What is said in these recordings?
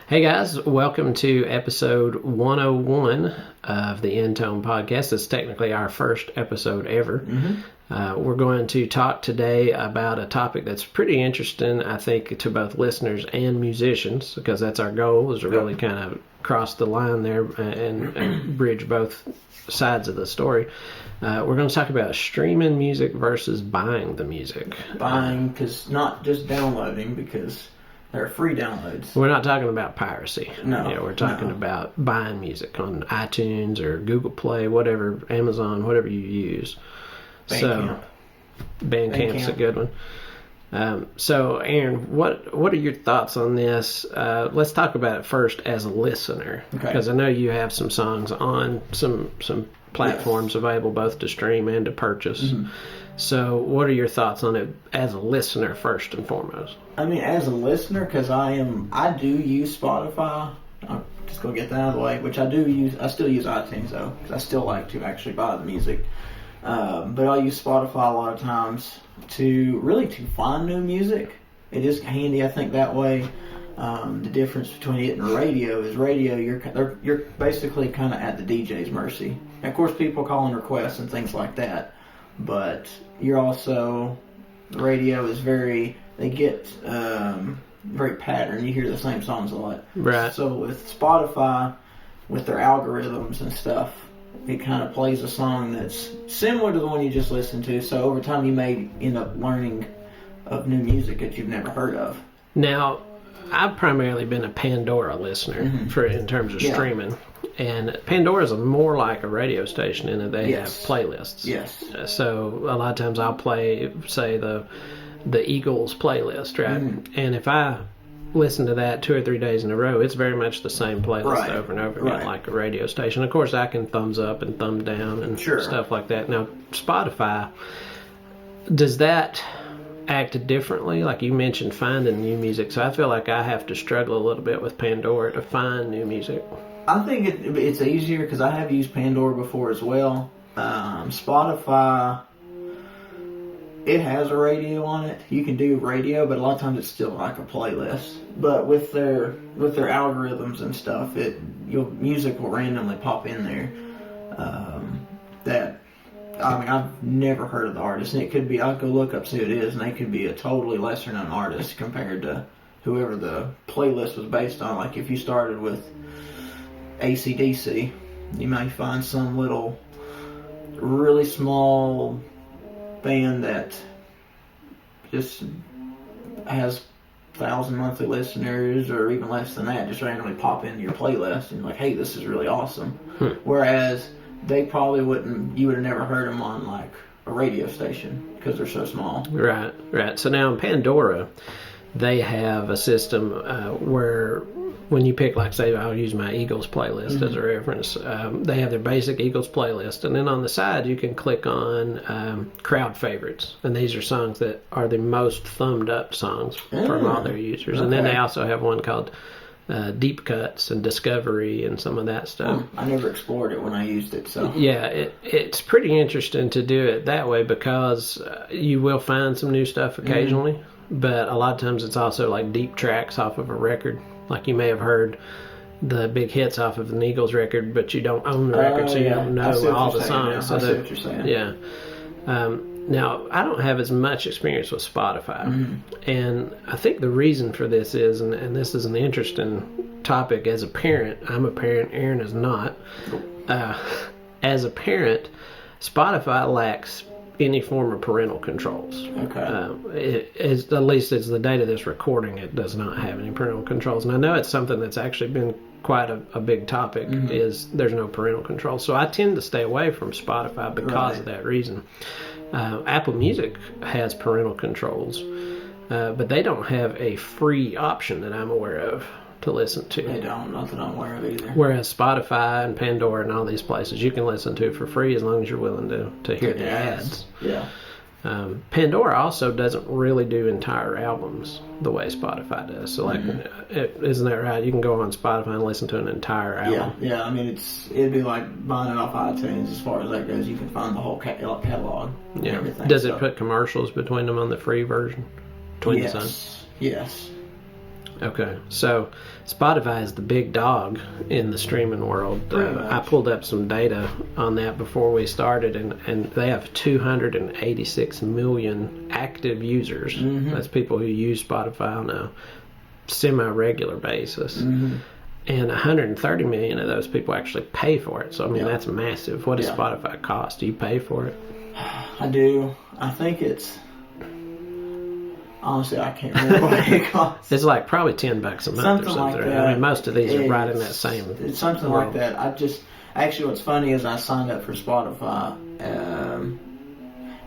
Hey guys, welcome to episode 101 of the Intone Podcast. It's technically our first episode ever. We're going to talk today about a topic that's pretty interesting, I think, to both listeners and musicians, because that's our goal, is to really kind of cross the line there and bridge both sides of the story. We're going to talk about streaming music versus buying the music. Buying, because not just downloading, because they're free downloads. We're not talking about piracy. No. Yeah, we're talking about buying music on iTunes or Google Play, whatever, Amazon, whatever you use. Bandcamp's a good one. So, Aaron, what are your thoughts on this? Let's talk about it first as a listener, because I know you have some songs on some platforms available both to stream and to purchase. So, what are your thoughts on it as a listener first and foremost? I mean, as a listener, because I do use Spotify. I'm just gonna get that out of the way, which I do use. I still use iTunes though, because I still like to actually buy the music. But I use Spotify a lot of times to find new music. It is handy, I think, that way. The difference between it and radio is you're basically kind of at the DJ's mercy. And of course, people call in requests and things like that, but you're also, radio is very patterned. You hear the same songs a lot. Right. So with Spotify, with their algorithms and stuff, it kind of plays a song that's similar to the one you just listened to. So over time, you may end up learning of new music that you've never heard of. Now, I've primarily been a Pandora listener in terms of streaming. And Pandora is more like a radio station in that they have playlists. Yes. So a lot of times I'll play, say, the Eagles playlist, right? And if I listen to that 2 or 3 days in a row, it's very much the same playlist over and over again, like a radio station. Of course, I can thumbs up and thumb down and stuff like that. Now, Spotify, does that act differently? Like you mentioned, finding new music. So I feel like I have to struggle a little bit with Pandora to find new music. I think it's easier because I have used Pandora before as well. Spotify, it has a radio on it. You can do radio, but a lot of times it's still like a playlist. But with their algorithms and stuff, your music will randomly pop in there. I've never heard of the artist, and it could be, I'll go look up see who it is, and they could be a totally lesser known artist compared to whoever the playlist was based on. Like if you started with AC/DC, you might find some little really small band that just has 1,000 monthly listeners or even less than that, just randomly pop into your playlist and you're like, hey, this is really awesome. Whereas they probably you would have never heard them on like a radio station because they're so small. Right. So now in Pandora, they have a system where when you pick, like, say, I'll use my Eagles playlist as a reference. They have their basic Eagles playlist, and then on the side you can click on crowd favorites, and these are songs that are the most thumbed up songs from all their users. And then they also have one called Deep Cuts and Discovery and some of that stuff. I never explored it when I used it, so yeah, it's pretty interesting to do it that way because you will find some new stuff occasionally, but a lot of times it's also like deep tracks off of a record. Like you may have heard the big hits off of an Eagles record, but you don't own the record, so you don't know all the songs. I see what you're saying. Yeah. Now, I don't have as much experience with Spotify, and I think the reason for this is, and this is an interesting topic as a parent. I'm a parent, Aaron is not. As a parent, Spotify lacks any form of parental controls. At least as the date of this recording, it does not have any parental controls. And I know it's something that's actually been quite a big topic, is there's no parental control. So I tend to stay away from Spotify because of that reason. Apple Music has parental controls, but they don't have a free option that I'm aware of to listen to. They don't, not that I'm aware of either. Whereas Spotify and Pandora and all these places you can listen to for free as long as you're willing to hear the ads. Yeah. Pandora also doesn't really do entire albums the way Spotify does. So, like, isn't that right? You can go on Spotify and listen to an entire album. Yeah. I mean, it'd be like buying it off iTunes as far as that goes. You can find the whole catalog. And everything. Does it put commercials between them on the free version? Between the songs? Yes. Okay, so Spotify is the big dog in the streaming world. I pulled up some data on that before we started, and they have 286 million active users. That's people who use Spotify on a semi-regular basis. And 130 million of those people actually pay for it. So, I mean, that's massive. What does Spotify cost? Do you pay for it? I do. I think it's... Honestly, I can't remember what it costs. It's like probably $10 a month or something. Like that. I mean, most of these are right in that same. It's something world. Like that. Actually, what's funny is I signed up for Spotify.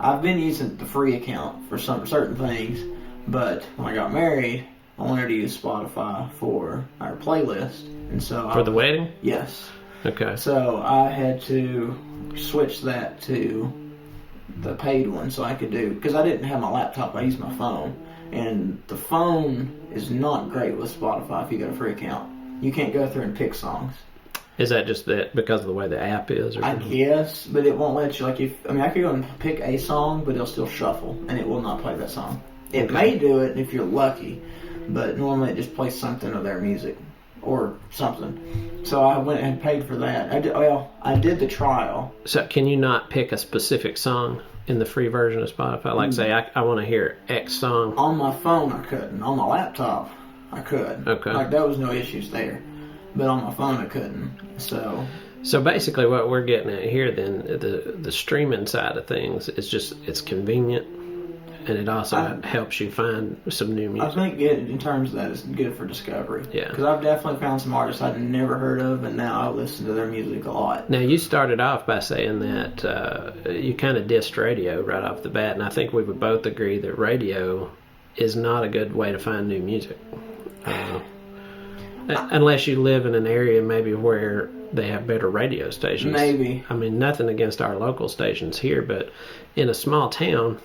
I've been using the free account for some certain things, but when I got married, I wanted to use Spotify for our playlist, and so for the wedding. Yes. Okay. So I had to switch that to the paid one so I could do, because I didn't have my laptop. I used my phone. And the phone is not great with Spotify if you got a free account. You can't go through and pick songs. Is that just that because of the way the app is? Or I guess, but it won't let you. I could go and pick a song, but it'll still shuffle, and it will not play that song. It may do it if you're lucky, but normally it just plays something of their music or something. So I went and paid for that. I did the trial. So can you not pick a specific song in the free version of Spotify? Like, say, I want to hear X song. On my phone, I couldn't. On my laptop, I could. Okay. Like, there was no issues there. But on my phone, I couldn't. So basically what we're getting at here, then, the streaming side of things, is just, it's convenient, and it also helps you find some new music. I think in terms of that, it's good for discovery. Yeah. Because I've definitely found some artists I'd never heard of, and now I listen to their music a lot. Now, you started off by saying that you kind of dissed radio right off the bat, and I think we would both agree that radio is not a good way to find new music. Unless you live in an area maybe where they have better radio stations. Maybe. I mean, nothing against our local stations here, but in a small town,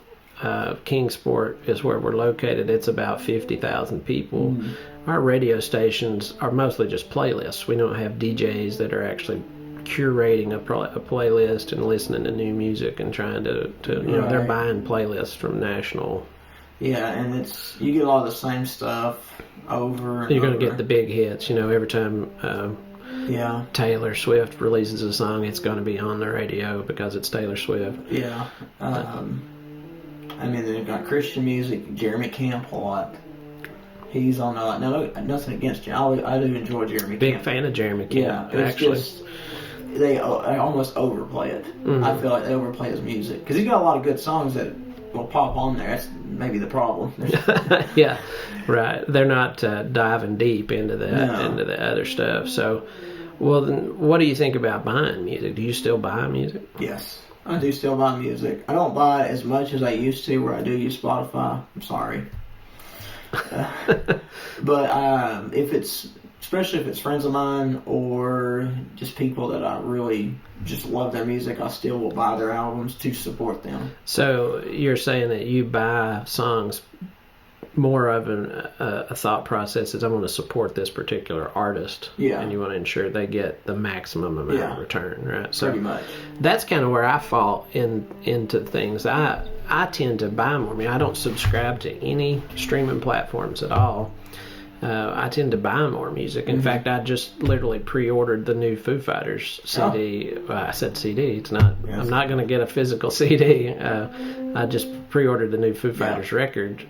Kingsport is where we're located. It's about 50,000 people. Our radio stations are mostly just playlists. We don't have DJs that are actually curating a playlist and listening to new music and trying to they're buying playlists from national. Yeah, and you get a lot of the same stuff over and You're going to get the big hits. Every time Taylor Swift releases a song, it's going to be on the radio because it's Taylor Swift. Yeah. They've got Christian music, Jeremy Camp a lot. He's on a lot. No, nothing against you. I do enjoy Jeremy Camp. Big fan of Jeremy Camp, yeah, actually. They almost overplay it. I feel like they overplay his music. Because he's got a lot of good songs that will pop on there. That's maybe the problem. Yeah, right. They're not diving deep into the other stuff. So, well, then, what do you think about buying music? Do you still buy music? Yes, I do still buy music. I don't buy as much as I used to, where I do use Spotify. I'm sorry. But especially if it's friends of mine or just people that I really just love their music, I still will buy their albums to support them. So you're saying that you buy songs more of a thought process is I want to support this particular artist, and you want to ensure they get the maximum amount of return, right? So pretty much. That's kind of where I fall into things. I tend to buy more. I mean, I don't subscribe to any streaming platforms at all. I tend to buy more music. In fact, I just literally pre-ordered the new Foo Fighters CD. I said CD. It's not. Yes. I'm not going to get a physical CD. I just pre-ordered the new Foo Fighters record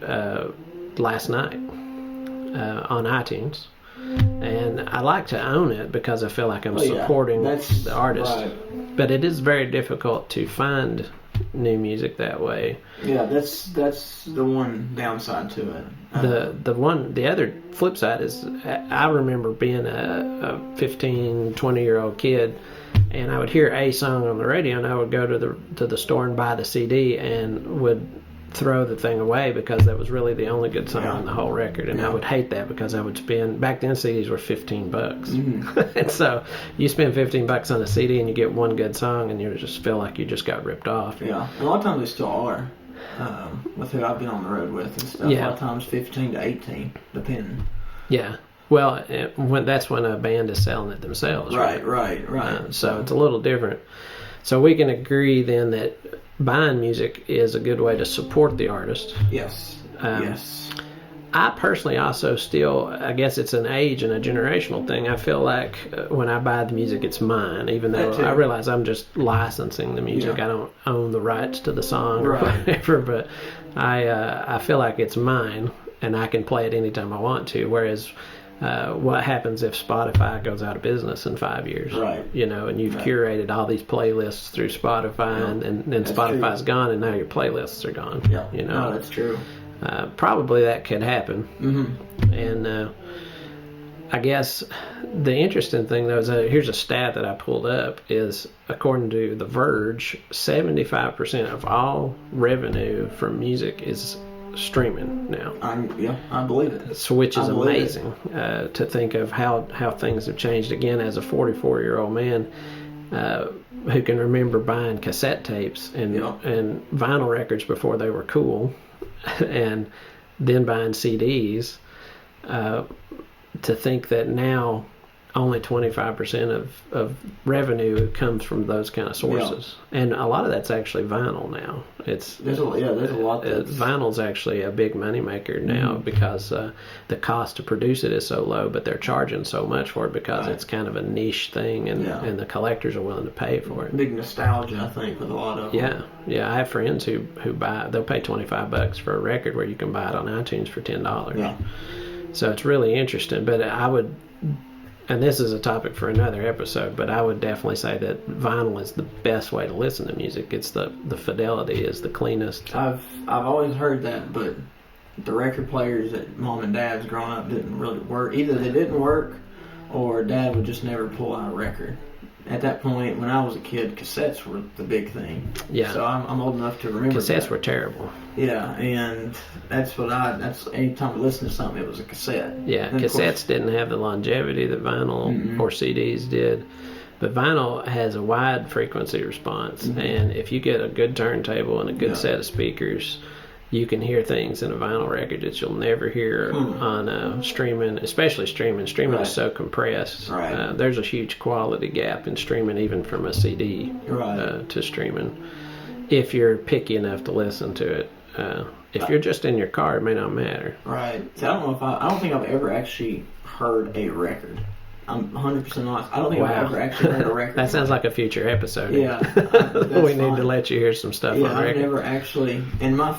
last night on iTunes, and I like to own it because I feel like I'm supporting the artist. Right. But it is very difficult to find new music that way. Yeah, that's the one downside to it. The other flip side is I remember being a 15, 20-year-old kid, and I would hear a song on the radio, and I would go to the store and buy the CD and would throw the thing away because that was really the only good song on the whole record, and I would hate that because I would spend, back then CDs were $15. And so you spend $15 on a CD and you get one good song and you just feel like you just got ripped off. Yeah, a lot of times they still are. With who I've been on the road with and stuff. A lot of times 15 to 18, depending. Yeah. Well, that's when a band is selling it themselves. Right. So it's a little different. So we can agree then that buying music is a good way to support the artist. Yes. I personally also still, I guess it's an age and a generational thing. I feel like when I buy the music, it's mine, even though I realize I'm just licensing the music. I don't own the rights to the song or whatever, but I feel like it's mine, and I can play it anytime I want to. Whereas, what happens if Spotify goes out of business in 5 years? Right. You know, and you've curated all these playlists through Spotify, and then Spotify's gone, and now your playlists are gone. Yeah. You know, no, that's true. Probably that could happen. Mm-hmm. And I guess the interesting thing, though, is here's a stat that I pulled up, is according to The Verge, 75% of all revenue from music is streaming now. I believe it. So, which is amazing to think of how things have changed. Again, as a 44-year-old man who can remember buying cassette tapes and vinyl records before they were cool, and then buying CDs, to think that now only 25% of revenue comes from those kind of sources, and a lot of that's actually vinyl now. There's a lot. Vinyl's actually a big moneymaker now because the cost to produce it is so low, but they're charging so much for it because it's kind of a niche thing, and the collectors are willing to pay for it. Big nostalgia, I think, with a lot of them. Yeah. I have friends who buy. They'll pay $25 for a record where you can buy it on iTunes for $10. Yeah. So it's really interesting, but I would. And this is a topic for another episode, but I would definitely say that vinyl is the best way to listen to music. It's the fidelity is the cleanest. I've always heard that, but the record players that mom and dad's growing up didn't really work. Either they didn't work, or dad would just never pull out a record. At that point, when I was a kid, cassettes were the big thing. Yeah. So I'm old enough to remember cassettes were terrible. Yeah, and that's anytime I listened to something, it was a cassette. Yeah, and cassettes didn't have the longevity that vinyl or CDs did. But vinyl has a wide frequency response, and if you get a good turntable and a good set of speakers, you can hear things in a vinyl record that you'll never hear on streaming, especially streaming. Streaming is so compressed. Right. There's a huge quality gap in streaming, even from a CD to streaming, if you're picky enough to listen to it. If you're just in your car, it may not matter. Right. See, I don't think I've ever actually heard a record. I'm 100% honest. I don't think I've ever actually heard a record. That sounds like a future episode. Yeah. We need to let you hear some stuff on record. I've never actually, and my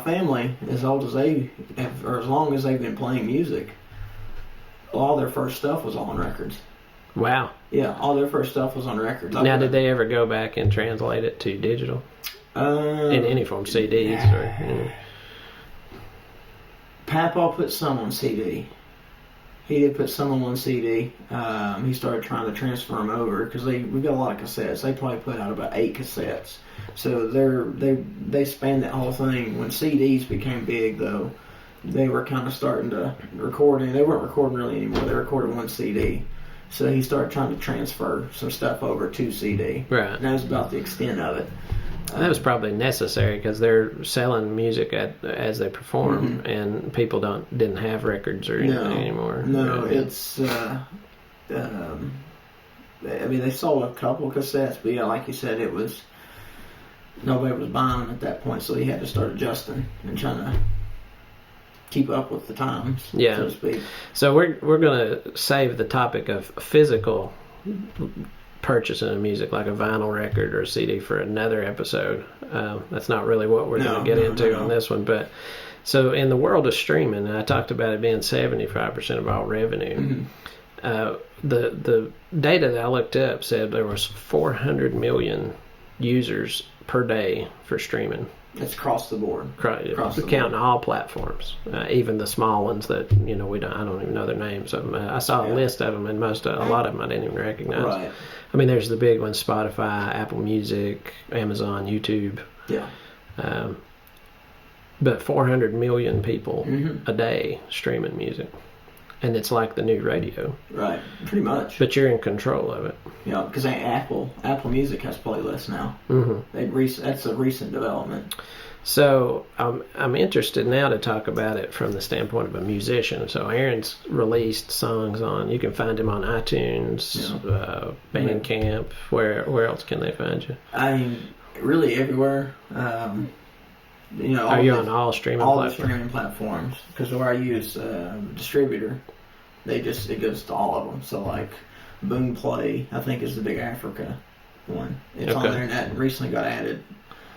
family, as old as they have, or as long as they've been playing music, all their first stuff was on records. Wow. Yeah, all their first stuff was on records. Now, did they ever go back and translate it to digital? In any form, CDs or... Papa put some on CD. He did put some on one CD. He started trying to transfer them over because we've got a lot of cassettes. They probably put out about 8 cassettes. So they spanned that whole thing. When CDs became big, though, they were kind of starting to record. And they weren't recording really anymore. They recorded one CD. So he started trying to transfer some stuff over to CD. Right. And that was about the extent of it. That was probably necessary because they're selling music as they perform, and people didn't have records or anything anymore. No, it's. I mean, they sold a couple cassettes, but like you said, it was nobody was buying them at that point, so he had to start adjusting and trying to keep up with the times, so to speak. So we're going to save the topic of physical purchasing of music like a vinyl record or a CD for another episode. That's not really what we're going to get into on this one. But so in the world of streaming, and I talked about it being 75% of all revenue. The data that I looked up said there was 400 million users per day for streaming. It's across the board. Counting all platforms, even the small ones that I don't even know their names. I saw a list of them, and a lot of them I didn't even recognize. Right. I mean, there's the big ones: Spotify, Apple Music, Amazon, YouTube. Yeah. But 400 million people a day streaming music, and it's like the new radio. Right. Pretty much. But you're in control of it. Yeah, because Apple Music has playlists now. That's a recent development. So I'm interested now to talk about it from the standpoint of a musician. So Aaron's released songs you can find him on iTunes, Bandcamp. Where else can they find you? I mean, really everywhere. You know, Are you on all streaming all the platforms? streaming platforms? Because where I use distributor, it goes to all of them. So like Boomplay, I think is the big Africa one. It's on there and that recently got added.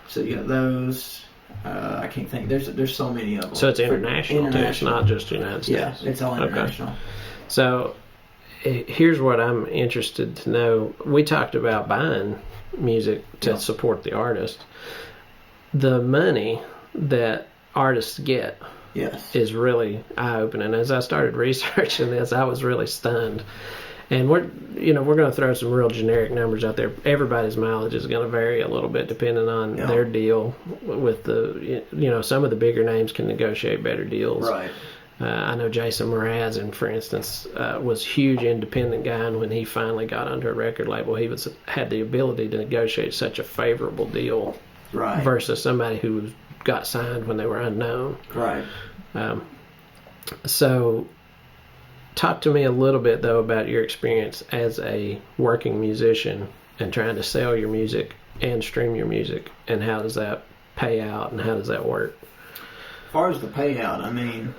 So you got those. I can't think. There's so many of them. So it's international, too. It's not just United States. Yeah, it's all international. Okay. So here's what I'm interested to know. We talked about buying music to support the artist. The money that artists get is really eye-opening. As I started researching this, I was really stunned. And we're going to throw some real generic numbers out there. Everybody's mileage is going to vary a little bit depending on their deal with some of the bigger names can negotiate better deals. Right. I know Jason Mraz, and for instance, was a huge independent guy, and when he finally got under a record label, he had the ability to negotiate such a favorable deal versus somebody who got signed when they were unknown. Right. So talk to me a little bit, though, about your experience as a working musician and trying to sell your music and stream your music, and how does that pay out and how does that work? As far as the payout, I mean,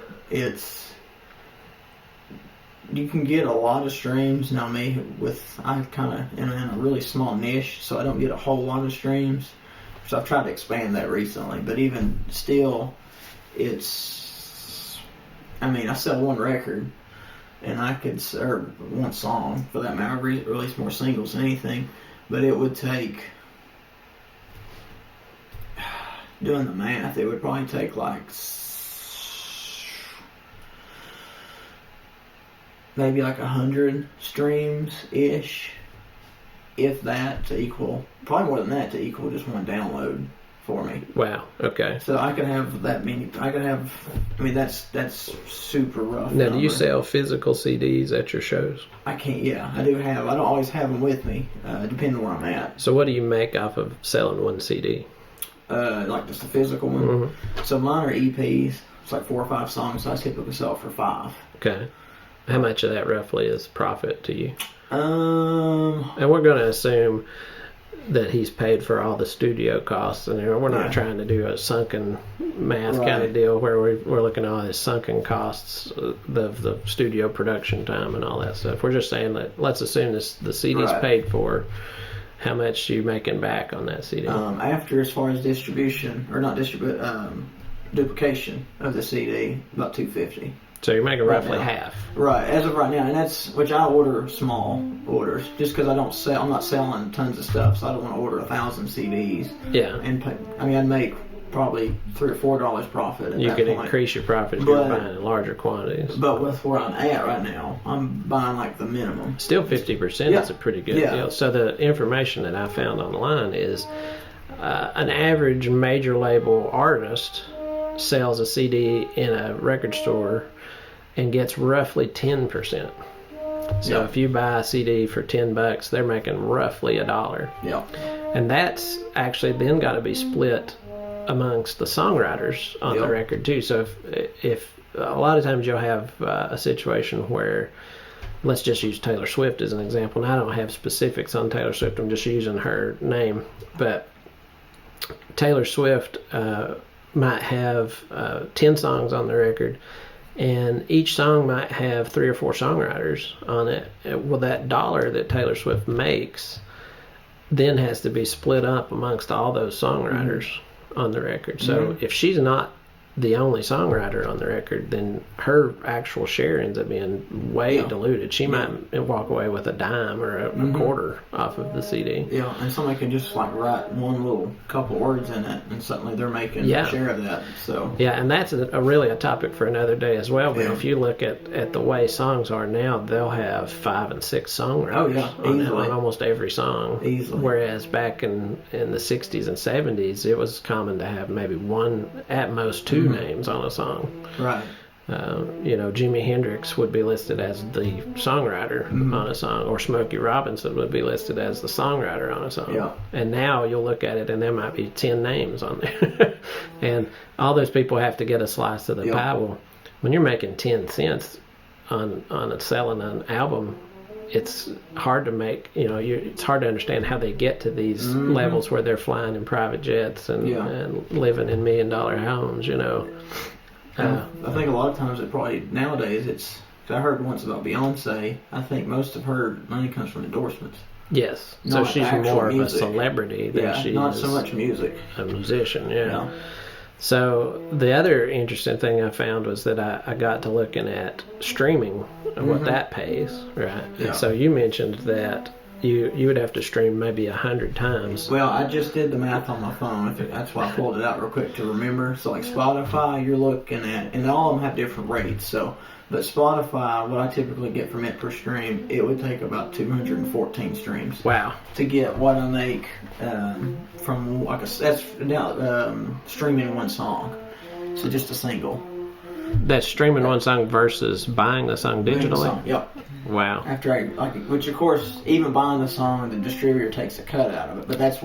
you can get a lot of streams. Now I'm kind of in a really small niche, so I don't get a whole lot of streams. So I've tried to expand that recently, but even still, I sell one record, and or one song for that matter. I release more singles than anything, but it would take, doing the math, it would probably take like maybe like 100 streams ish, if that, to equal, probably more than that, to equal just one download for me. Wow. Okay. So I could have that many. That's super rough. Now, do you sell physical CDs at your shows? I can't. Yeah, I do have. I don't always have them with me, depending on where I'm at. So what do you make off of selling one CD? Like just a physical one. Mm-hmm. So mine are EPs. It's like 4 or 5 songs. So I typically sell for 5. Okay. How much of that roughly is profit to you? And we're going to assume that he's paid for all the studio costs, and we're not trying to do a sunken math kind of deal where we're looking at all the sunken costs of the studio production time and all that stuff. We're just saying that let's assume the CD's paid for. How much are you making back on that CD? After, as far as distribution, or not duplication of the CD, about $250. So you're making roughly half. Right, as of right now, and that's which I order small orders, just because I'm not selling tons of stuff, so I don't want to order 1,000 CDs. Yeah, and I'd make probably $3 or $4 profit. You could increase your profit if you're buying in larger quantities. But with where I'm at right now, I'm buying like the minimum. Still 50%. That's a pretty good deal. So the information that I found online is an average major label artist sells a CD in a record store and gets roughly 10%. So if you buy a CD for $10, they're making roughly $1. Yeah. And that's actually then got to be split amongst the songwriters on the record too. So if a lot of times you'll have a situation where, let's just use Taylor Swift as an example. Now I don't have specifics on Taylor Swift. I'm just using her name, but Taylor Swift might have 10 songs on the record, and each song might have 3 or 4 songwriters on it. Well, that dollar that Taylor Swift makes then has to be split up amongst all those songwriters on the record. So if she's not the only songwriter on the record, then her actual share ends up being way diluted. She might walk away with a dime or a quarter off of the CD. Yeah, and somebody can just like write one little couple words in it, and suddenly they're making a share of that. So and that's really a topic for another day as well. But if you look at the way songs are now, they'll have 5 and 6 songwriters on almost every song. Easily. Whereas back in the 60s and 70s, it was common to have maybe one, at most 2 names on a song. Right. Jimi Hendrix would be listed as the songwriter on a song, or Smokey Robinson would be listed as the songwriter on a song. Yeah. And now you'll look at it and there might be 10 names on there. And all those people have to get a slice of the pie. Well, when you're making 10 cents on selling an album, it's hard to make, it's hard to understand how they get to these levels where they're flying in private jets and living in $1 million homes, I think a lot of times it probably nowadays I heard once about Beyonce. I think most of her money comes from endorsements. Yes, Not so she's more music. of a celebrity than she not is so much music. a musician. Yeah. So the other interesting thing I found was that I got to looking at streaming and what that pays, right? Yeah. And so you mentioned that you would have to stream maybe 100 times. Well, I just did the math on my phone. That's why I pulled it out real quick to remember. So like Spotify, you're looking at, and all of them have different rates. So, but Spotify, what I typically get from it per stream, it would take about 214 streams. Wow. To get what I make from that's now streaming one song. So just a single. That's streaming one song versus buying the song digitally? Song, yep. Wow. After which of course, even buying the song, the distributor takes a cut out of it. But that's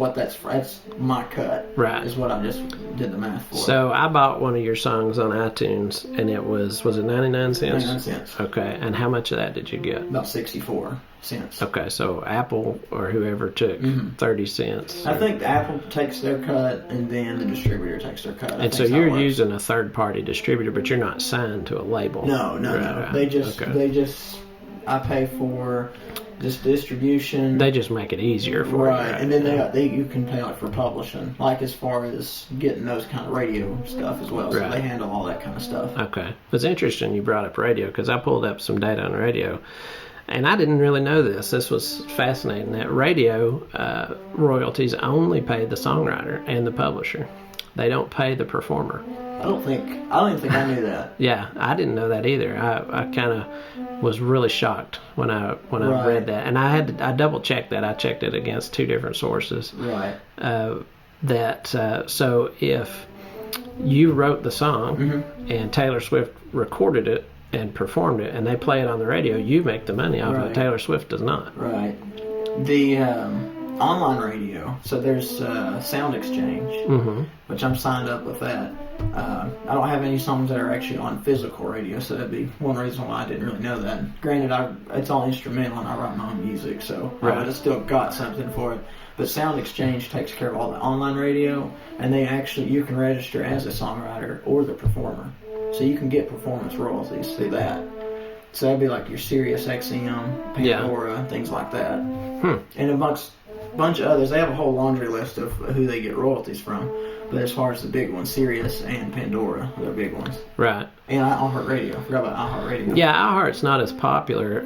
my cut. Right. Is what I just did the math for. So I bought one of your songs on iTunes, and it was it 99 cents? 99 cents. Okay. And how much of that did you get? About 64 cents. Okay, so Apple or whoever took 30 cents. I think Apple takes their cut, and then the distributor takes their cut. And so you're using a third-party distributor, but you're not signed to a label. No. Right. They just I pay for this distribution. They just make it easier for you. Right, and then you can pay for publishing, like as far as getting those kind of radio stuff as well. So they handle all that kind of stuff. Okay, it's interesting you brought up radio because I pulled up some data on radio. And I didn't really know this. This was fascinating. That radio royalties only pay the songwriter and the publisher. They don't pay the performer. I don't think I knew that. Yeah, I didn't know that either. I kind of was really shocked when I read that, and I double checked that. I checked it against two different sources. Right. So if you wrote the song and Taylor Swift recorded it and performed it, and they play it on the radio, you make the money off of it. Taylor Swift does not. Right. The online radio, so there's Sound Exchange, which I'm signed up with that. I don't have any songs that are actually on physical radio, so that'd be one reason why I didn't really know that. Granted, it's all instrumental and I write my own music, so I would have still got something for it. But Sound Exchange takes care of all the online radio, and you can register as a songwriter or the performer. So you can get performance royalties through that. So that'd be like your Sirius XM, Pandora, things like that. And amongst a bunch of others, they have a whole laundry list of who they get royalties from. But as far as the big ones, Sirius and Pandora are the big ones. Right. And iHeartRadio. I forgot about iHeartRadio. Yeah, iHeart's not as popular.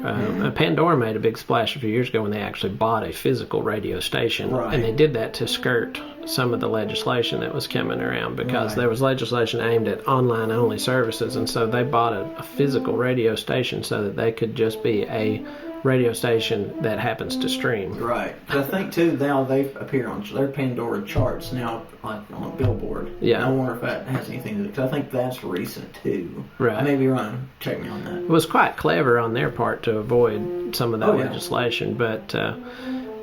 Pandora made a big splash a few years ago when they actually bought a physical radio station. Right. And they did that to skirt some of the legislation that was coming around because there was legislation aimed at online-only services. And so they bought a physical radio station so that they could just be a radio station that happens to stream. Right. But I think, too, now they appear on their Pandora charts now, like on Billboard. Yeah. I wonder if that has anything to do, because I think that's recent, too. Right. I may be wrong. Check me on that. It was quite clever on their part to avoid some of that legislation, but...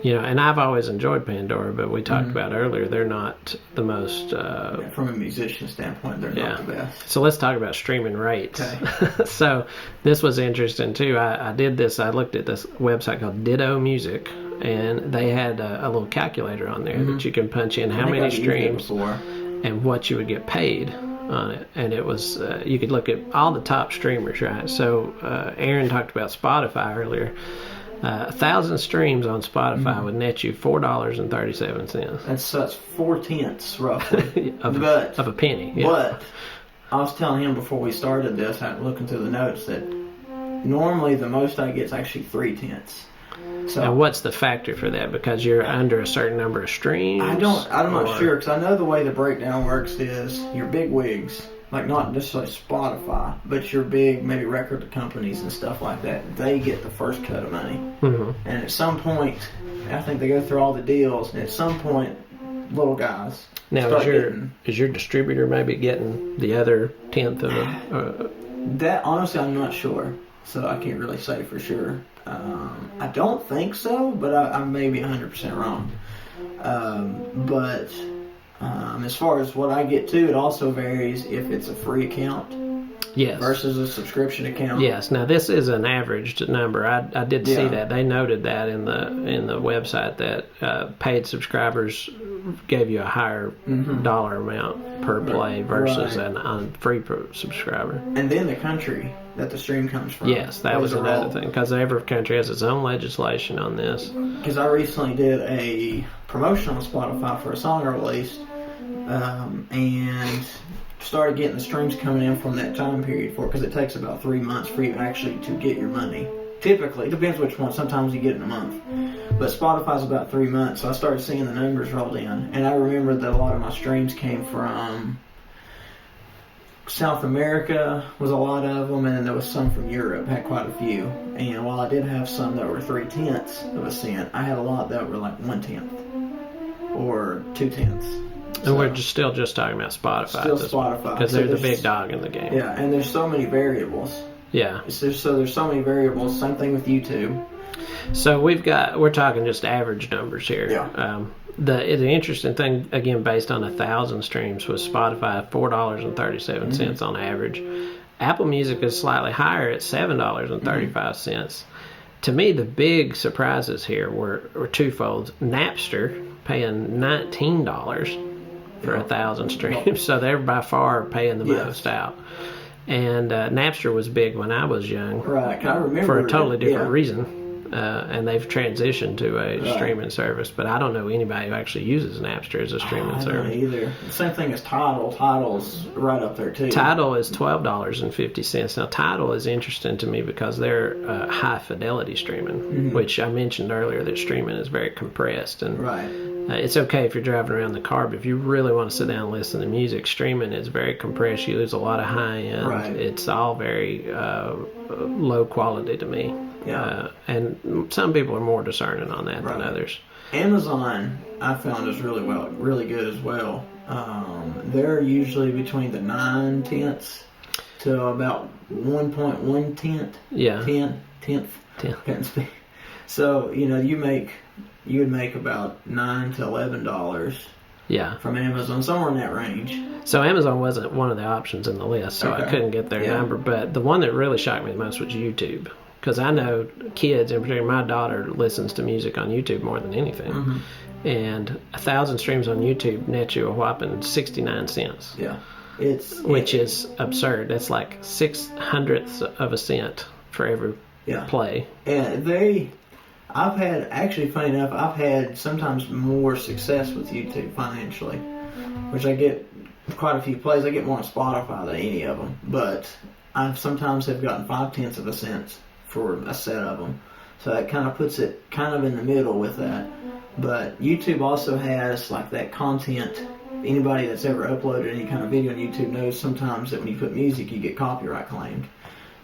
and I've always enjoyed Pandora, but we talked about earlier, they're not the most... from a musician standpoint, they're not the best. So let's talk about streaming rates. Okay. So this was interesting, too. I looked at this website called Ditto Music, and they had a little calculator on there that you can punch in how many streams and what you would get paid on it. And it was, you could look at all the top streamers, right? So Aaron talked about Spotify earlier. 1,000 streams on Spotify would net you $4.37. That's 4/10 roughly of a penny. Yeah. But I was telling him before we started this, looking through the notes, that normally the most I get is actually 3/10. So now, what's the factor for that? Because you're under a certain number of streams. I'm not sure, because I know the way the breakdown works is your big wigs. Like, not necessarily Spotify, but your big, maybe record companies and stuff like that, they get the first cut of money. And at some point, I think they go through all the deals, and at some point, little guys now is your distributor maybe getting the other 10th of it? That, honestly, I'm not sure, so I can't really say for sure. I don't think so, but I may be 100% wrong. As far as what I get to, it also varies if it's a free account. Yes. versus a subscription account. Yes. Now this is an averaged number. I did see that. They noted that in the website that paid subscribers gave you a higher dollar amount per play versus a free subscriber. And then the country that the stream comes from. Yes, that was another thing, because every country has its own legislation on this. Because I recently did a promotion on Spotify for a song I released, and started getting the streams coming in from that time period for it, because it takes about 3 months for you actually to get your money. Typically, it depends which one. Sometimes you get it in a month, but Spotify's about 3 months. So I started seeing the numbers rolled in, and I remember that a lot of my streams came from South America, was a lot of them, and then there was some from Europe, had quite a few. And while I did have some that were 0.3 of a cent, I had a lot that were like 1/10 or 2/10. And we're still talking about Spotify. Still Spotify, because they're the big dog in the game. Yeah, and there's so many variables. Yeah. So there's so many variables. Same thing with YouTube. So we're talking just average numbers here. Yeah. The interesting thing, again, based on 1,000 streams, was Spotify $4.37 on average. Apple Music is slightly higher at $7.35. To me, the big surprises here were twofold. Napster paying $19 for 1,000 streams, so they're by far paying the most out. And Napster was big when I was young, right? I remember for a totally different reason. And they've transitioned to a streaming service, but I don't know anybody who actually uses Napster as a streaming service. I don't either. Same thing as Tidal. Tidal's right up there too. Tidal is $12.50. Now Tidal is interesting to me because they're high fidelity streaming, which I mentioned earlier that streaming is very compressed, and it's okay if you're driving around the car, but if you really want to sit down and listen to music, streaming is very compressed. You lose a lot of high end. It's all very low quality to me. Yeah. And some people are more discerning on that than others. Amazon, I found, is really good as well. They're usually between the 9/10 to about 1.1/10. Yeah. Tenth. So you would make about $9 to $11. Yeah. From Amazon, somewhere in that range. So Amazon wasn't one of the options in the list, so I couldn't get their number. But the one that really shocked me the most was YouTube. Because I know kids, in particular my daughter, listens to music on YouTube more than anything. And 1,000 streams on YouTube nets you a whopping 69 cents. Yeah. Which is absurd. That's like 6/100ths of a cent for every play. And I've had, actually, funny enough, I've had sometimes more success with YouTube financially, which I get quite a few plays. I get more on Spotify than any of them, but I sometimes have gotten 5/10 of a cent for a set of them. So that kind of puts it kind of in the middle with that. But YouTube also has like that content. Anybody that's ever uploaded any kind of video on YouTube knows sometimes that when you put music, you get copyright claimed.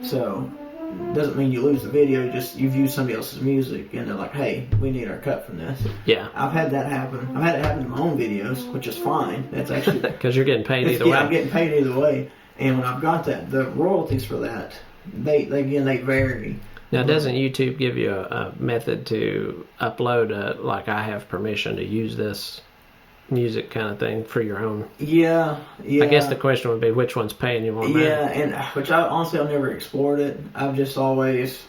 So doesn't mean you lose the video, just you've used somebody else's music and they're like, hey, we need our cut from this. Yeah. I've had that happen. I've had it happen in my own videos, which is fine. That's actually because you're getting paid either way. I'm getting paid either way. And when I've got that, the royalties for that, they vary. Now, doesn't YouTube give you a method to upload like I have permission to use this music kind of thing for your own? Yeah. I guess the question would be which one's paying you more money. Yeah, and which I've never explored it. I've just always,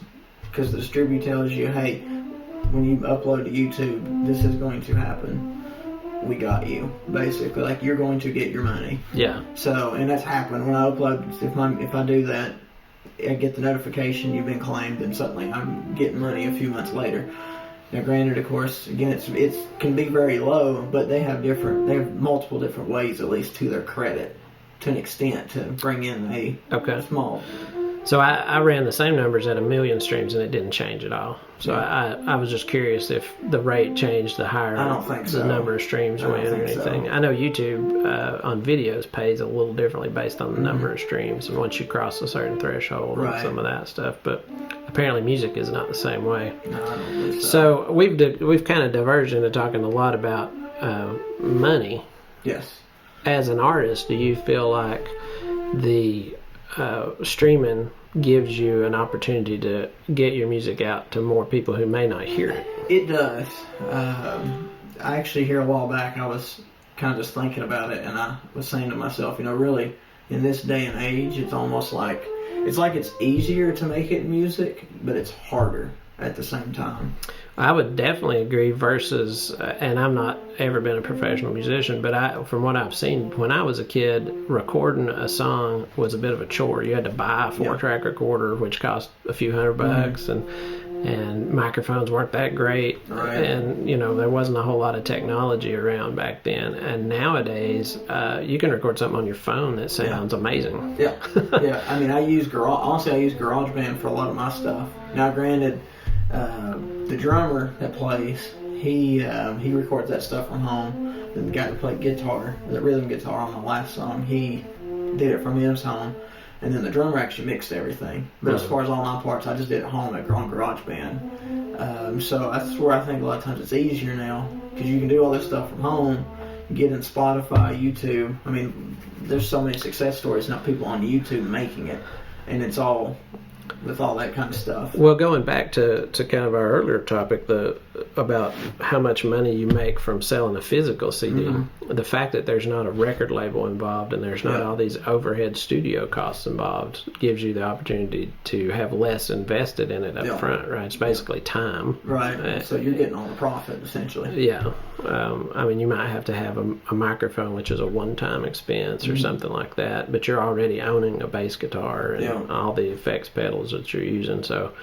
because the distributor tells you, hey, when you upload to YouTube, this is going to happen. We got you, basically. Like, you're going to get your money. Yeah. So, and that's happened when I upload. If I do that, I get the notification you've been claimed, and suddenly I'm getting money a few months later. Now, granted, of course, again, it can be very low, but they have multiple different ways, at least to their credit, to an extent, to bring in a small. So I ran the same numbers at 1 million streams, and it didn't change at all. So I was just curious if the rate changed the higher I don't think so. the number of streams went or anything. So. I know YouTube on videos pays a little differently based on the number of streams, and once you cross a certain threshold and some of that stuff. But apparently music is not the same way. No, I don't believe so. So we've kind of diverged into talking a lot about money. Yes. As an artist, do you feel like the streaming gives you an opportunity to get your music out to more people who may not hear it? It does. I actually, here a while back, I was kind of just thinking about it, and I was saying to myself, really, in this day and age, it's almost like it's easier to make it music, but it's harder at the same time. I would definitely agree versus, and I'm not ever been a professional musician, but from what I've seen, when I was a kid, recording a song was a bit of a chore. You had to buy a 4-track recorder, which cost a few $100, and microphones weren't that great, and there wasn't a whole lot of technology around back then. And nowadays, you can record something on your phone that sounds amazing. Yeah. I mean, I use GarageBand for a lot of my stuff. Now, granted, the drummer that plays, he records that stuff from home. The guy that played guitar, the rhythm guitar on the last song, he did it from his home. And then the drummer actually mixed everything. But as far as all my parts, I just did it at home on GarageBand. So that's where I think a lot of times it's easier now, because you can do all this stuff from home, get in Spotify, YouTube. I mean, there's so many success stories now, people on YouTube making it, and it's all with all that kind of stuff. Well, going back to kind of our earlier topic, about how much money you make from selling a physical CD, the fact that there's not a record label involved and there's not all these overhead studio costs involved gives you the opportunity to have less invested in it up front, right? It's basically time. Right, so you're getting all the profit, essentially. Yeah. I mean, you might have to have a microphone, which is a one-time expense or something like that, but you're already owning a bass guitar and all the effects pedals that you're using. So,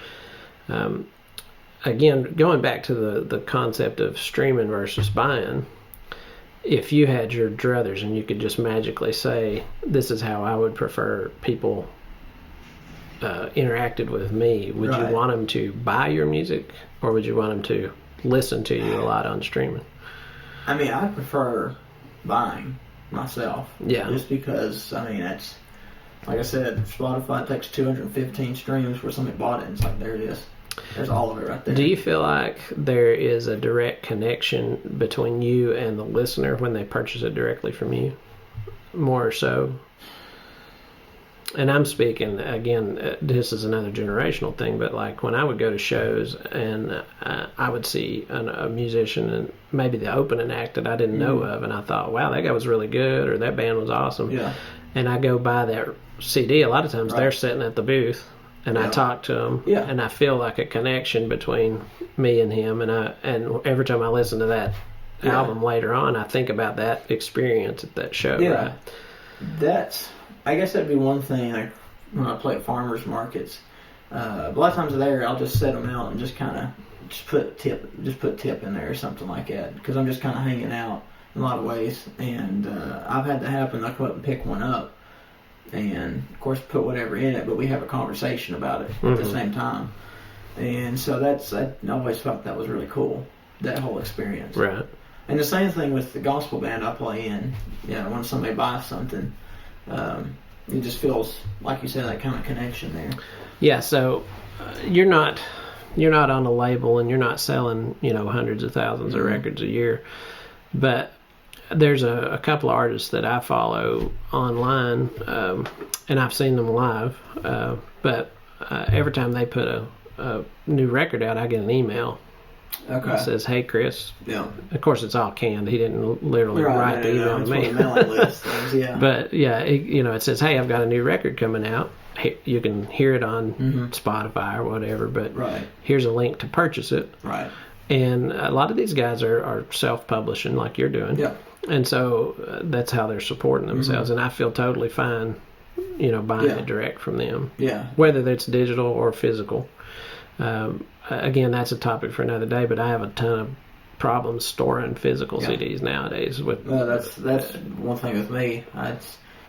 again, going back to the concept of streaming versus buying, if you had your druthers and you could just magically say, this is how I would prefer people interacted with me, would you want them to buy your music, or would you want them to listen to you a lot on streaming? I mean, I prefer buying myself. Yeah. Just because, I mean, that's, like I said, Spotify takes 215 streams where somebody bought it, and it's like, there it is. There's all of it right there. Do you feel like there is a direct connection between you and the listener when they purchase it directly from you? More so? And I'm speaking, again, this is another generational thing, but like when I would go to shows and I would see a musician and maybe the opening act that I didn't know of, and I thought, wow, that guy was really good, or that band was awesome. Yeah. And I go buy that CD, a lot of times they're sitting at the booth, and I talk to them, and I feel like a connection between me and him, and every time I listen to that album later on, I think about that experience at that show. Yeah, right? I guess that'd be one thing, like when I play at farmers markets. A lot of times there, I'll just set them out and just kind of put tip in there or something like that, because I'm just kind of hanging out in a lot of ways. And I've had that happen. I come up and pick one up, and of course put whatever in it, but we have a conversation about it at the same time. And so I always felt that was really cool, that whole experience. Right. And the same thing with the gospel band I play in. When somebody buys something, it just feels, like you said, that kind of connection there. Yeah, so you're not on a label and you're not selling, hundreds of thousands of records a year, but there's a couple of artists that I follow online, and I've seen them live, but every time they put a new record out, I get an email. Okay. It says, "Hey, Chris." Yeah. Of course, it's all canned. He didn't literally write the email to me. But it says, "Hey, I've got a new record coming out. You can hear it on Spotify or whatever. But here's a link to purchase it." Right. And a lot of these guys are self-publishing, like you're doing. Yeah. And so that's how they're supporting themselves. And I feel totally fine, buying it direct from them. Yeah. Whether that's digital or physical. Again, that's a topic for another day, but I have a ton of problems storing physical CDs nowadays. That's one thing with me. I've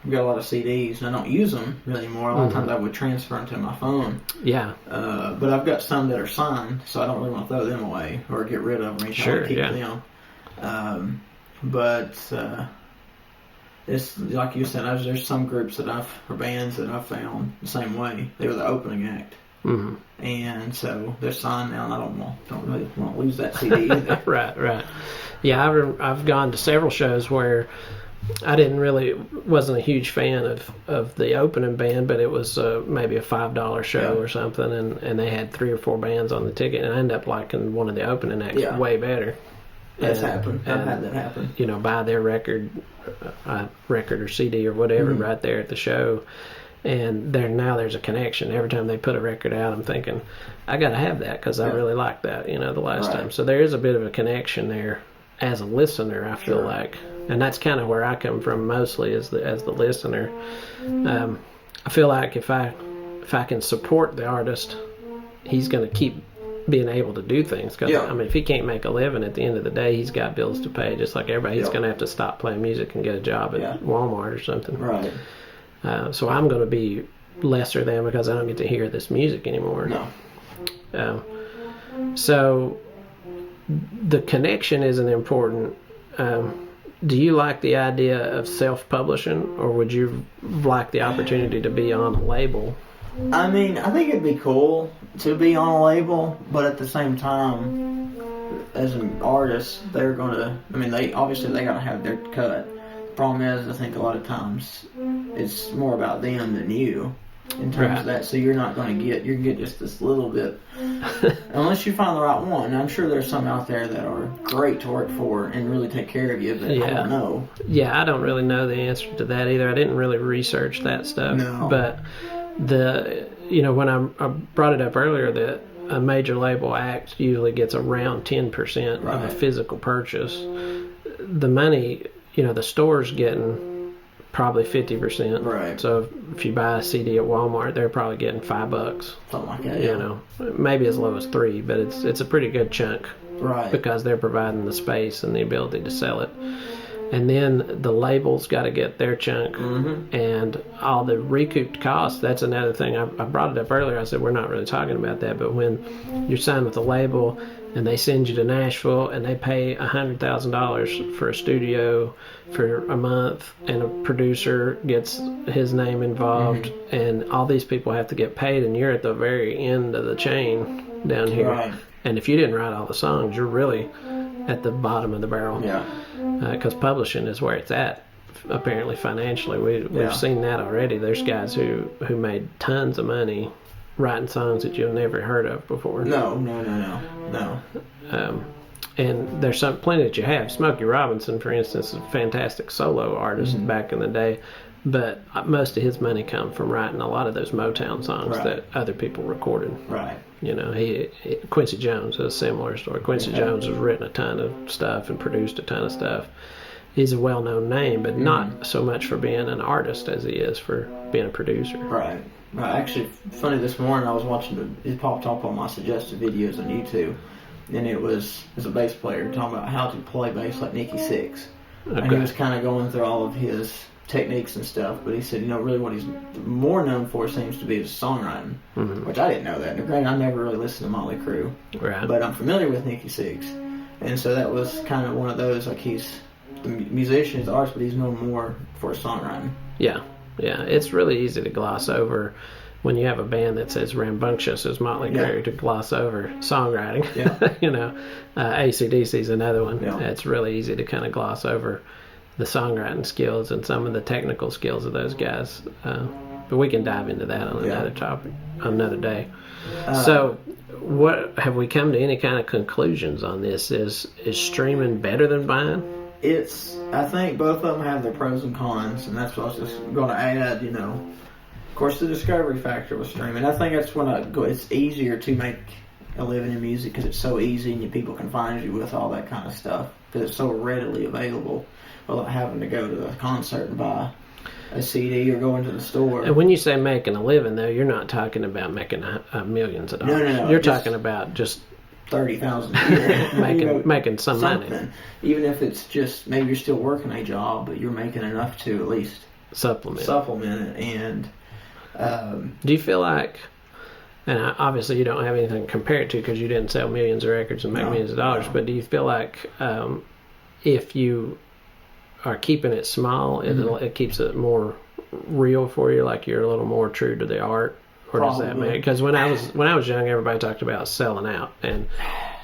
got a lot of CDs, and I don't use them really anymore. A lot of times I would transfer them to my phone. Yeah. But I've got some that are signed, so I don't really want to throw them away or get rid of them. Sure, keep them. But it's like you said, there's some groups or bands that I've found the same way. They were the opening act. Mm-hmm. And so they're signed now, and I don't really want to lose that CD either. Right. Yeah, I've gone to several shows where I wasn't a huge fan of the opening band, but it was maybe a $5 show or something, and they had 3 or 4 bands on the ticket, and I ended up liking one of the opening acts way better. That's happened. I've had that happen. You know, buy their record or CD or whatever right there at the show. And there's a connection. Every time they put a record out, I'm thinking, I got to have that because I really like that, you know, the last time. So there is a bit of a connection there as a listener, I feel like. And that's kind of where I come from mostly as the listener. I feel like if I can support the artist, he's going to keep being able to do things. Cause, I mean, if he can't make a living at the end of the day, he's got bills to pay just like everybody. He's going to have to stop playing music and get a job at Walmart or something. Right. So I'm going to be lesser than because I don't get to hear this music anymore. No. So the connection isn't important. Do you like the idea of self-publishing, or would you like the opportunity to be on a label? I mean, I think it'd be cool to be on a label, but at the same time, as an artist, they're going to, I mean, they got to have their cut. The problem is, I think a lot of times it's more about them than you in terms of that. So you're not going to get just this little bit, unless you find the right one. And I'm sure there's some out there that are great to work for and really take care of you, but I don't know. Yeah, I don't really know the answer to that either. I didn't really research that stuff. No. But when I brought it up earlier that a major label act usually gets around 10% of a physical purchase. The money, the store's getting probably 50%. Right. So if you buy a CD at Walmart, they're probably getting $5. Something like that. You know, maybe as low as $3, but it's a pretty good chunk. Right. Because they're providing the space and the ability to sell it. And then the label's got to get their chunk, and all the recouped costs. That's another thing. I brought it up earlier. I said we're not really talking about that, but when you're signed with a label and they send you to Nashville and they pay $100,000 for a studio for a month, and a producer gets his name involved, and all these people have to get paid, and you're at the very end of the chain down here. Right. And if you didn't write all the songs, you're really at the bottom of the barrel. Yeah. Because publishing is where it's at, apparently financially. We've seen that already. There's guys who made tons of money writing songs that you've never heard of before. No. And there's plenty that you have. Smokey Robinson, for instance, is a fantastic solo artist back in the day, but most of his money comes from writing a lot of those Motown songs that other people recorded. Right. Quincy Jones is a similar story. Quincy Jones has written a ton of stuff and produced a ton of stuff. He's a well-known name, but not so much for being an artist as he is for being a producer. Right. Actually, funny, this morning I was watching, it popped up on my suggested videos on YouTube, and it was a bass player talking about how to play bass like Nikki Sixx. Okay. And he was kind of going through all of his techniques and stuff, but he said, really what he's more known for seems to be his songwriting, which I didn't know that. And granted, I never really listened to Motley Crue, but I'm familiar with Nikki Sixx, and so that was kind of one of those, like, he's the musician, he's the artist, but he's known more for his songwriting. Yeah, it's really easy to gloss over when you have a band that's as rambunctious as Motley Crue, to gloss over songwriting. AC/DC is another one. It's really easy to kind of gloss over the songwriting skills and some of the technical skills of those guys. But we can dive into that on another topic, on another day. So what have we come to any kind of conclusions on this? Is streaming better than buying? I think both of them have their pros and cons, and that's what I was just going to add, Of course, the discovery factor with streaming. I think that's when it's easier to make a living in music because it's so easy and people can find you with all that kind of stuff because it's so readily available without having to go to the concert and buy a CD or go into the store. And when you say making a living, though, you're not talking about making millions of dollars. No. You're talking about just $30,000 a year. making some something. Money. Even if it's just, maybe you're still working a job, but you're making enough to at least supplement it. And do you feel like, and obviously you don't have anything to compare it to because you didn't sell millions of records and make millions of dollars, but do you feel like if you are keeping it small, it keeps it more real for you, like you're a little more true to the art? Or does that matter? Because when I was young, everybody talked about selling out, and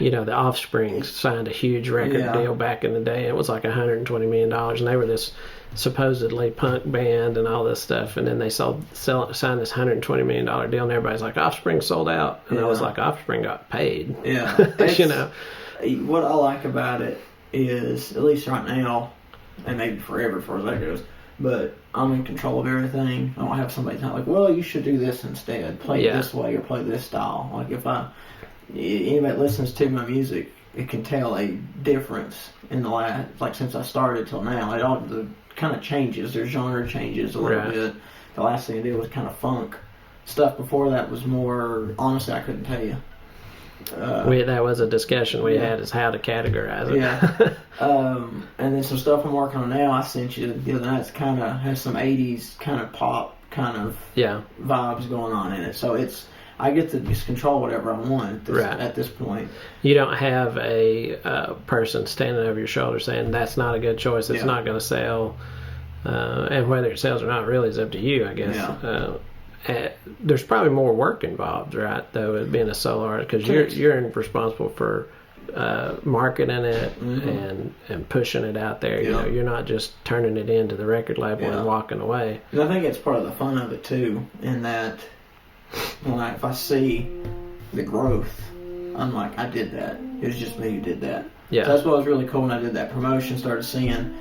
the Offspring signed a huge record deal back in the day. It was like $120 million, and they were this supposedly punk band and all this stuff. And then they signed this $120 million deal, and everybody's like, Offspring sold out, and I was like, Offspring got paid. Yeah, What I like about it is, at least right now, and maybe forever as far as that goes, but I'm in control of everything. I don't have somebody telling like, well, you should do this instead. Play it this way or play this style. Like if anybody that listens to my music, it can tell a difference in the last, like since I started till now. It all the kind of changes. There's genre changes a little bit. The last thing I did was kind of funk. Stuff before that was more, honestly, I couldn't tell you. That was a discussion we had, is how to categorize it. Yeah. And then some stuff I'm working on now, I sent you the other night. It's kind of has some 80s kind of pop kind of vibes going on in it. So I get to just control whatever I want at this point. You don't have a person standing over your shoulder saying that's not a good choice, it's not going to sell, and whether it sells or not really is up to you, I guess. Yeah. There's probably more work involved, right? Though, being a solo artist, because you're responsible for marketing it and pushing it out there. You know, you're not just turning it into the record label and walking away. And I think it's part of the fun of it too. In that, if I see the growth, I'm like, I did that. It was just me who did that. Yeah. So that's what was really cool when I did that promotion. Started seeing,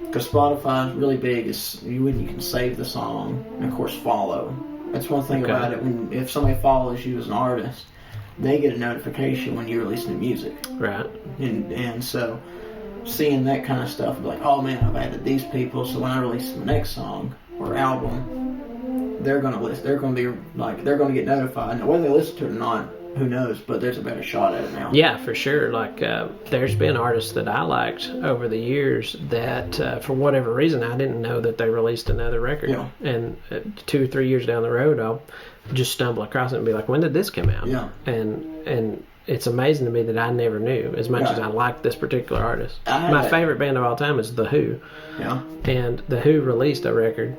because Spotify is really big. Is you can save the song and of course follow. That's one thing about it. If somebody follows you as an artist, they get a notification when you release new music. Right. And so seeing that kind of stuff, like, oh man, I've added these people, so when I release the next song or album, they're gonna listen. They're gonna be like, they're gonna get notified. Now, whether they listen to it or not, who knows? But there's a better shot at it now. Yeah, for sure. Like, there's been artists that I liked over the years that, for whatever reason, I didn't know that they released another record. Yeah. And 2 or 3 years down the road, I'll just stumble across it and be like, when did this come out? Yeah. And it's amazing to me that I never knew, as much as I liked this particular artist. My favorite band of all time is The Who. Yeah. And The Who released a record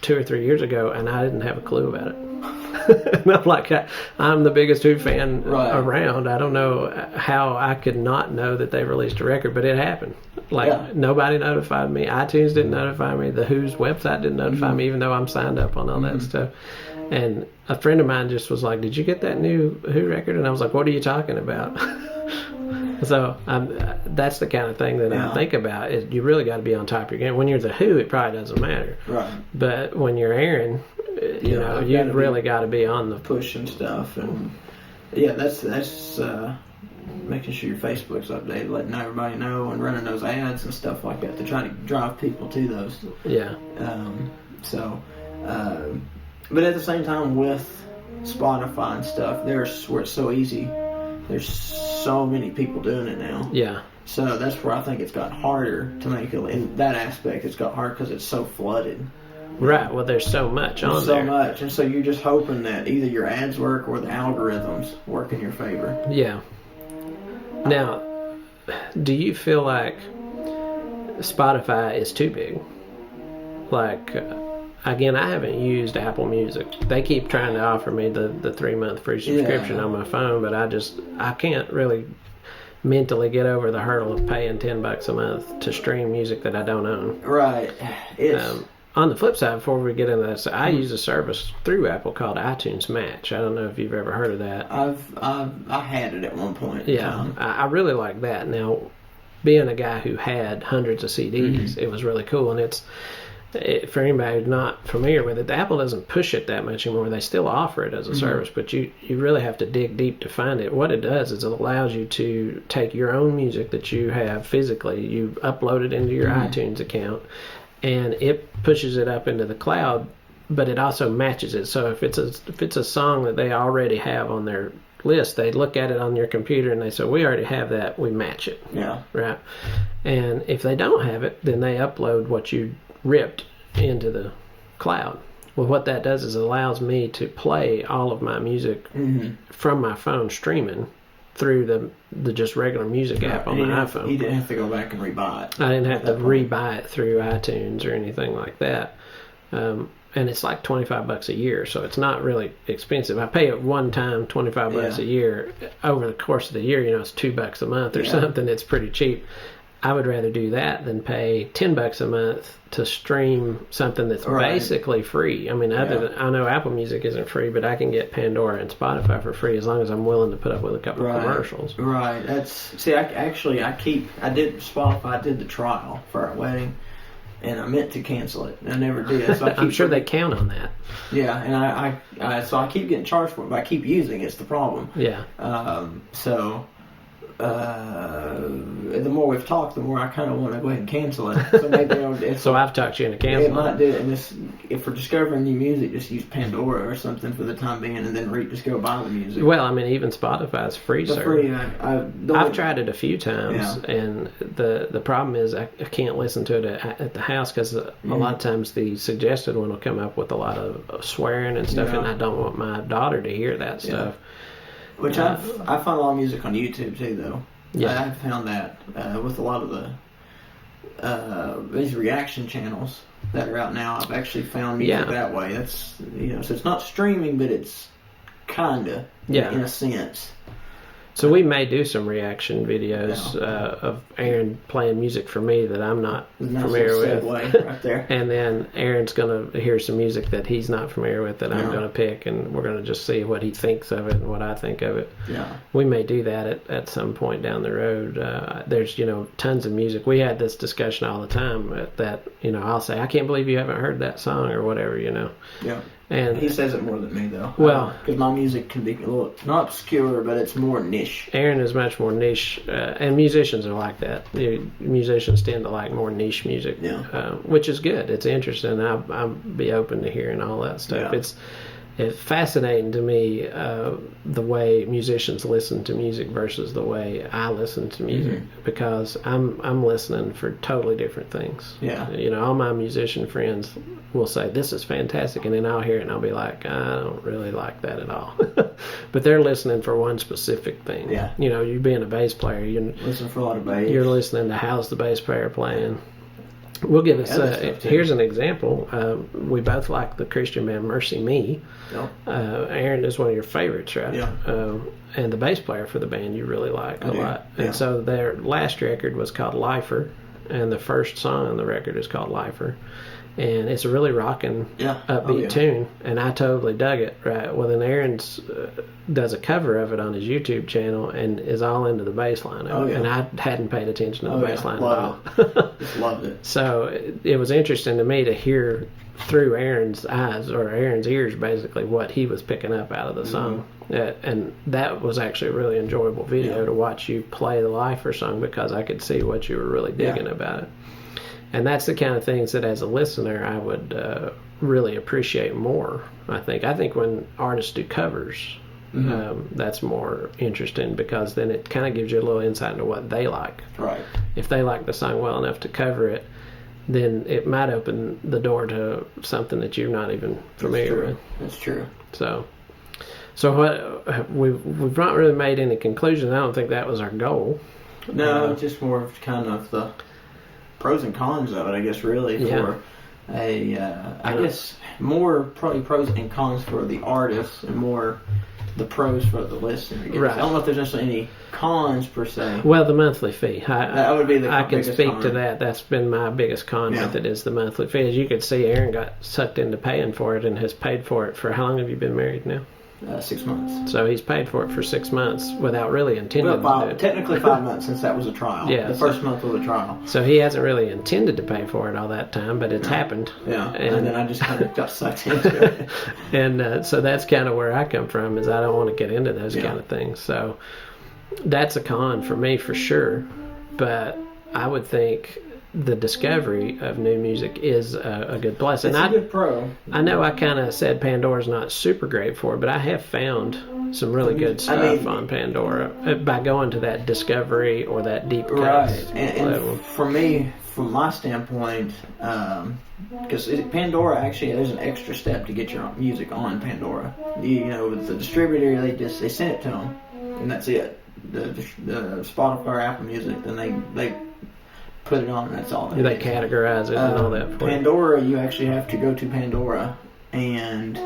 2 or 3 years ago, and I didn't have a clue about it. And I'm like, I'm the biggest Who fan around. I don't know how I could not know that they released a record, but it happened. Like, nobody notified me. iTunes didn't notify me. The Who's website didn't notify me, even though I'm signed up on all that stuff. And a friend of mine just was like, did you get that new Who record? And I was like, what are you talking about? So that's the kind of thing that I think about. You really got to be on top of your game. When you're The Who, it probably doesn't matter. Right. But when you're Aaron, you know, you've really got to be on the push and stuff. And that's making sure your Facebook's updated, letting everybody know, and running those ads and stuff like that to try to drive people to those. Yeah. But at the same time, with Spotify and stuff, where it's so easy. There's so many people doing it now. Yeah. So that's where I think it's got harder to make it. In that aspect, it's got hard because it's so flooded. Right. Well, there's so much on there. So much. And so you're just hoping that either your ads work or the algorithms work in your favor. Yeah. Now, do you feel like Spotify is too big? Like... Again, I haven't used Apple Music. They keep trying to offer me the 3-month free subscription on my phone, but I can't really mentally get over the hurdle of paying $10 a month to stream music that I don't own. Right. On the flip side, before we get into that, I use a service through Apple called iTunes Match. I don't know if you've ever heard of that. I had it at one point. Yeah, I really like that. Now, being a guy who had hundreds of CDs, it was really cool, and for anybody who's not familiar with it, Apple doesn't push it that much anymore. They still offer it as a service, but you really have to dig deep to find it. What it does is it allows you to take your own music that you have physically, you upload it into your iTunes account, and it pushes it up into the cloud, but it also matches it. So if it's a song that they already have on their list, they look at it on your computer and they say, we already have that, we match it. Yeah. Right. And if they don't have it, then they upload what you ripped into the cloud. Well, what that does is it allows me to play all of my music from my phone streaming through the just regular music app on my iPhone. You didn't have to go back and rebuy it. I didn't have to rebuy it through iTunes or anything like that. And it's like $25 a year, so it's not really expensive. I pay it one time, $25 a year. Over the course of the year, it's $2 a month or something. It's pretty cheap. I would rather do that than pay $10 a month to stream something that's basically free. I mean, other than, I know Apple Music isn't free, but I can get Pandora and Spotify for free as long as I'm willing to put up with a couple of commercials. Right. I did Spotify. I did the trial for our wedding, and I meant to cancel it. I never did. So I'm sure they count on that. Yeah, and so I keep getting charged for it, but I keep using it. It's the problem. Yeah. The more we've talked, the more I kind of want to go ahead and cancel it. So maybe so I've talked you into canceling. It might do it. And if we're discovering new music, just use Pandora or something for the time being, and then just go buy the music. Well, I mean, even Spotify's free. I've tried it a few times, and the problem is I can't listen to it at the house because a lot of times the suggested one will come up with a lot of swearing and stuff, and I don't want my daughter to hear that stuff. Which I find a lot of music on YouTube too, though. Yeah, I've found that with a lot of these reaction channels that are out now. I've actually found music that way. That's so it's not streaming, but it's kinda in a sense. So we may do some reaction videos of Aaron playing music for me that I'm not familiar with. Right there. And then Aaron's going to hear some music that he's not familiar with that I'm going to pick, and we're going to just see what he thinks of it and what I think of it. Yeah. We may do that at some point down the road. There's, tons of music. We had this discussion all the time that, I'll say, I can't believe you haven't heard that song or whatever, Yeah. And he says it more than me, though. Well, because my music can be a little not obscure, but it's more niche. Aaron is much more niche, and musicians are like that. Musicians tend to like more niche music, which is good. It's interesting. I'll be open to hearing all that stuff. Yeah. It's fascinating to me the way musicians listen to music versus the way I listen to music, because I'm listening for totally different things. Yeah. All my musician friends will say, this is fantastic, and then I'll hear it and I'll be like, I don't really like that at all. But they're listening for one specific thing. Yeah. You being a bass player, you listen for a lot of bass. You're listening to how's the bass player playing. We'll give us here's an example. We both like the Christian band Mercy Me. Yep. Aaron is one of your favorites, right? Yeah. And the bass player for the band you really like a lot. Yeah. And so their last record was called Lifer, and the first song on the record is called Lifer. And it's a really rocking, upbeat tune, and I totally dug it. Right. Well, then Aaron's does a cover of it on his YouTube channel and is all into the bass line of it. And I hadn't paid attention to the bass line at all. Just loved it. So it was interesting to me to hear through Aaron's eyes or Aaron's ears, basically, what he was picking up out of the song. And that was actually a really enjoyable video to watch you play the Lifer song, because I could see what you were really digging about it. And that's the kind of things that, as a listener, I would really appreciate more. I think when artists do covers, that's more interesting, because then it kind of gives you a little insight into what they like. Right. If they like the song well enough to cover it, then it might open the door to something that you're not even familiar with. That's true. So what we've not really made any conclusions. I don't think that was our goal. No, just more of kind of the pros and cons of it, I guess, really, for I guess more probably pros and cons for the artist and more the pros for the listener. Right. I don't know if there's necessarily any cons per se. Well, the monthly fee. That would be the I can speak con. To that. That's been my biggest con with it, is the monthly fee. As you could see, Aaron got sucked into paying for it and has paid for it for, how long have you been married now? 6 months. So he's paid for it for 6 months without really intending to do it. Technically 5 months, since that was a trial. Yeah, the first month was a trial. So he hasn't really intended to pay for it all that time, but it's happened. Yeah, and then I just kind of got sucked into it. And so that's kind of where I come from, is I don't want to get into those kind of things. So that's a con for me for sure. But I would think the discovery of new music is a good plus. It's a good pro. I know I kind of said Pandora's not super great for it, but I have found some really good stuff on Pandora by going to that discovery or that deep cut. Right. And for me, from my standpoint, because Pandora, actually, there's an extra step to get your music on Pandora. With the distributor, they send it to them, and that's it. The Spotify or Apple Music, then they put it on, and that's all. They categorize it and all that for Pandora, you actually have to go to Pandora and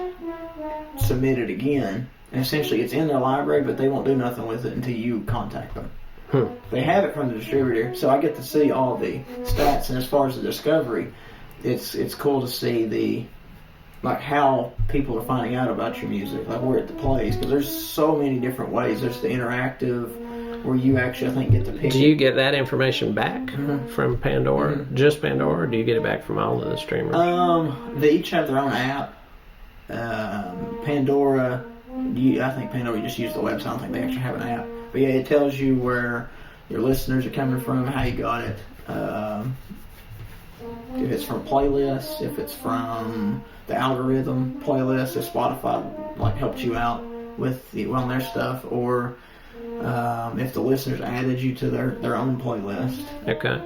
submit it again. And essentially, it's in their library, but they won't do nothing with it until you contact them. They have it from the distributor, so I get to see all the stats. And as far as the discovery, it's cool to see how people are finding out about your music, like where it plays, because there's so many different ways. There's the interactive, where you actually, I think, get to pick. Do you get that information back from Pandora, just Pandora, or do you get it back from all of the streamers? They each have their own app. Pandora, I think Pandora, you just use the website. I don't think they actually have an app. But yeah, it tells you where your listeners are coming from, how you got it. If it's from playlists, if it's from the algorithm playlist, if Spotify helped you out with on their stuff, or if the listeners added you to their own playlist. Okay.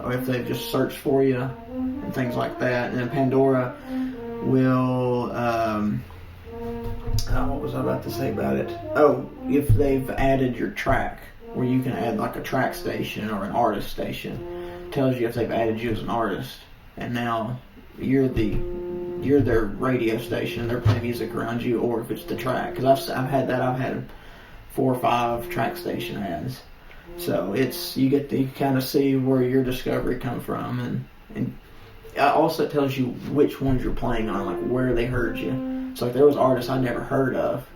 Or if they've just searched for you and things like that. And then Pandora will, what was I about to say about it? Oh, if they've added your track, where you can add like a track station or an artist station, tells you if they've added you as an artist, and now you're their radio station. They're playing music around you, or if it's the track. Because I've had 4 or 5 track station ads. So you kind of see where your discovery come from, and also it tells you which ones you're playing on, like where they heard you. So there was artists I never heard of,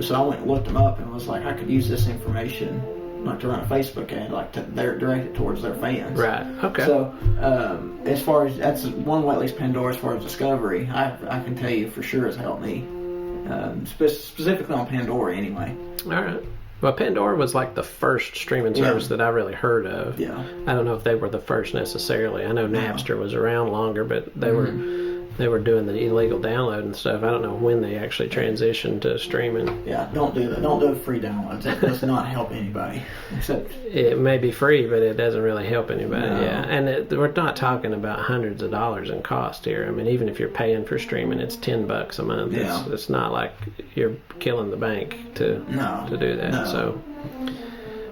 so I went and looked them up and was like, I could use this information to run a Facebook ad, to direct it towards their fans. Right. Okay. So as far as that's one way, at least Pandora, as far as discovery, I can tell you for sure has helped me, specifically on Pandora anyway. All right. Well, Pandora was like the first streaming service that I really heard of. Yeah. I don't know if they were the first necessarily. I know Napster was around longer, but they were doing the illegal download and stuff. I don't know when they actually transitioned to streaming. Yeah, don't do that. Don't do free downloads. That does not help anybody. Except it may be free, but it doesn't really help anybody. No. Yeah, and we're not talking about hundreds of dollars in cost here. I mean, even if you're paying for streaming, it's $10 a month. Yeah. It's not like you're killing the bank to do that. No. So,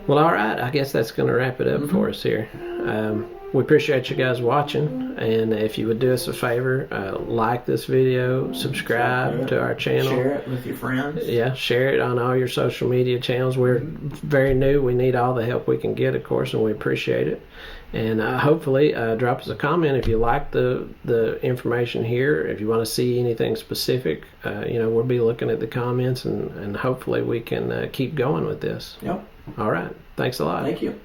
well, all right. I guess that's going to wrap it up for us here. We appreciate you guys watching, and if you would do us a favor, like this video, subscribe to our channel. Share it with your friends. Yeah, share it on all your social media channels. We're very new. We need all the help we can get, of course, and we appreciate it. And hopefully drop us a comment if you like the information here. If you want to see anything specific, we'll be looking at the comments, and hopefully we can keep going with this. Yep. All right. Thanks a lot. Thank you.